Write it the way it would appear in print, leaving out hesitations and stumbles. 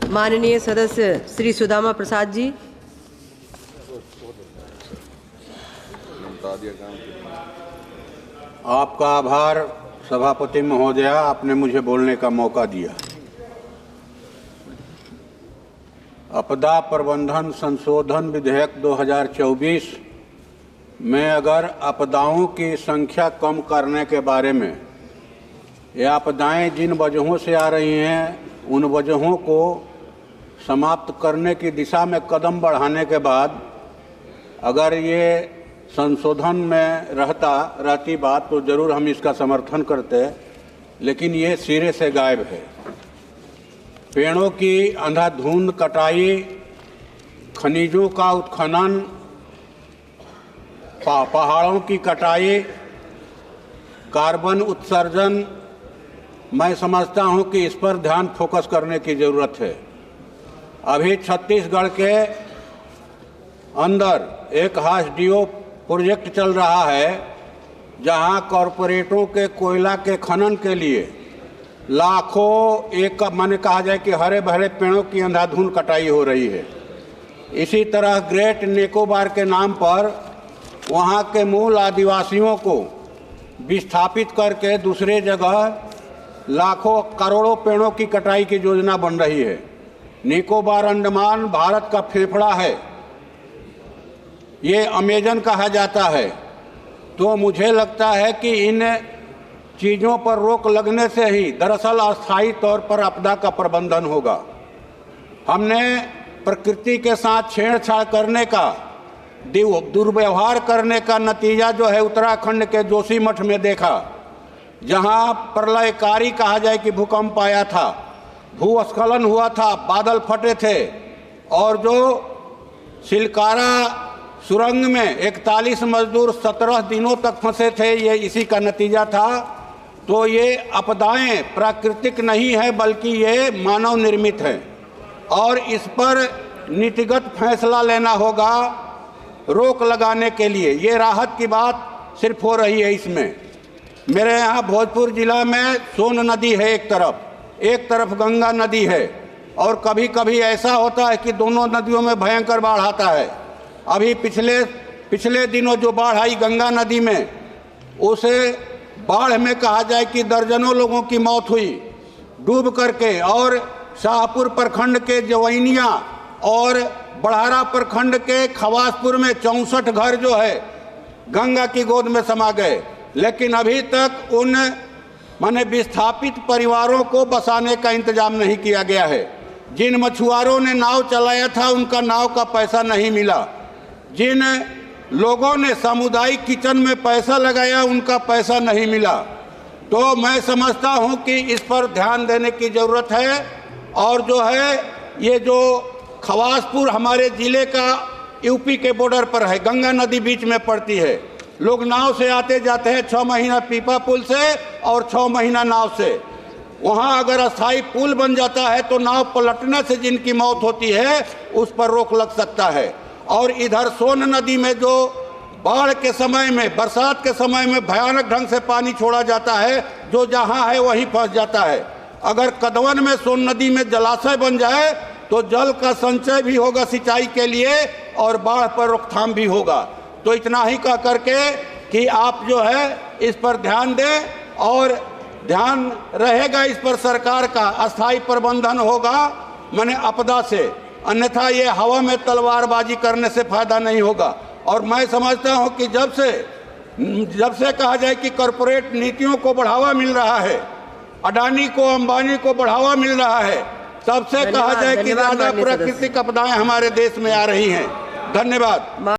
माननीय सदस्य श्री सुदामा प्रसाद जी। आपका आभार सभापति महोदया, आपने मुझे बोलने का मौका दिया। आपदा प्रबंधन संशोधन विधेयक 2024 में अगर आपदाओं की संख्या कम करने के बारे में, ये आपदाएं जिन वजहों से आ रही हैं उन वजहों को समाप्त करने की दिशा में कदम बढ़ाने के बाद अगर ये संशोधन में रहती बात तो ज़रूर हम इसका समर्थन करते, लेकिन ये सिरे से गायब है। पेड़ों की अंधाधुंध कटाई, खनिजों का उत्खनन, पहाड़ों की कटाई, कार्बन उत्सर्जन, मैं समझता हूं कि इस पर ध्यान फोकस करने की ज़रूरत है। अभी छत्तीसगढ़ के अंदर एक हासडीओ प्रोजेक्ट चल रहा है जहां कॉरपोरेटों के कोयला के खनन के लिए लाखों एक माने कहा जाए कि हरे भरे पेड़ों की अंधाधुंध कटाई हो रही है। इसी तरह ग्रेट निकोबार के नाम पर वहां के मूल आदिवासियों को विस्थापित करके दूसरे जगह लाखों करोड़ों पेड़ों की कटाई की योजना बन रही है। निकोबार अंडमान भारत का फेफड़ा है, ये अमेजन कहा जाता है। तो मुझे लगता है कि इन चीज़ों पर रोक लगने से ही दरअसल अस्थायी तौर पर आपदा का प्रबंधन होगा। हमने प्रकृति के साथ छेड़छाड़ करने का, दुर्व्यवहार करने का नतीजा जो है उत्तराखंड के जोशीमठ में देखा, जहां प्रलयकारी कहा जाए कि भूकंप आया था, भूस्खलन हुआ था, बादल फटे थे और जो सिलकारा सुरंग में 41 मजदूर 17 दिनों तक फंसे थे, ये इसी का नतीजा था। तो ये आपदाएं प्राकृतिक नहीं है बल्कि ये मानव निर्मित है और इस पर नीतिगत फैसला लेना होगा रोक लगाने के लिए। ये राहत की बात सिर्फ हो रही है इसमें। मेरे यहाँ भोजपुर जिला में सोन नदी है एक तरफ गंगा नदी है और कभी कभी ऐसा होता है कि दोनों नदियों में भयंकर बाढ़ आता है। अभी पिछले दिनों जो बाढ़ आई गंगा नदी में, उसे बाढ़ में कहा जाए कि दर्जनों लोगों की मौत हुई डूब करके, और शाहपुर प्रखंड के जवैनिया और बढ़ारा प्रखंड के खवासपुर में 64 घर जो है गंगा की गोद में समा गए। लेकिन अभी तक उन माने विस्थापित परिवारों को बसाने का इंतजाम नहीं किया गया है। जिन मछुआरों ने नाव चलाया था उनका नाव का पैसा नहीं मिला, जिन लोगों ने सामुदायिक किचन में पैसा लगाया उनका पैसा नहीं मिला। तो मैं समझता हूं कि इस पर ध्यान देने की ज़रूरत है। और जो है ये जो खवासपुर हमारे ज़िले का यूपी के बॉर्डर पर है, गंगा नदी बीच में पड़ती है, लोग नाव से आते जाते हैं 6 महीना पीपा पुल से और 6 महीना नाव से। वहाँ अगर अस्थायी पुल बन जाता है तो नाव पलटने से जिनकी मौत होती है उस पर रोक लग सकता है। और इधर सोन नदी में जो बाढ़ के समय में, बरसात के समय में भयानक ढंग से पानी छोड़ा जाता है, जो जहाँ है वहीं फंस जाता है। अगर कदवन में सोन नदी में जलाशय बन जाए तो जल का संचय भी होगा सिंचाई के लिए और बाढ़ पर रोकथाम भी होगा। तो इतना ही कह करके कि आप जो है इस पर ध्यान दें और ध्यान रहेगा इस पर सरकार का, अस्थायी प्रबंधन होगा माने आपदा से, अन्यथा ये हवा में तलवारबाजी करने से फायदा नहीं होगा। और मैं समझता हूं कि जब से कहा जाए कि कॉरपोरेट नीतियों को बढ़ावा मिल रहा है, अडानी को अंबानी को बढ़ावा मिल रहा है, तब से कहा जाए कि ज़्यादा प्राकृतिक आपदाएं हमारे देश में आ रही हैं। धन्यवाद।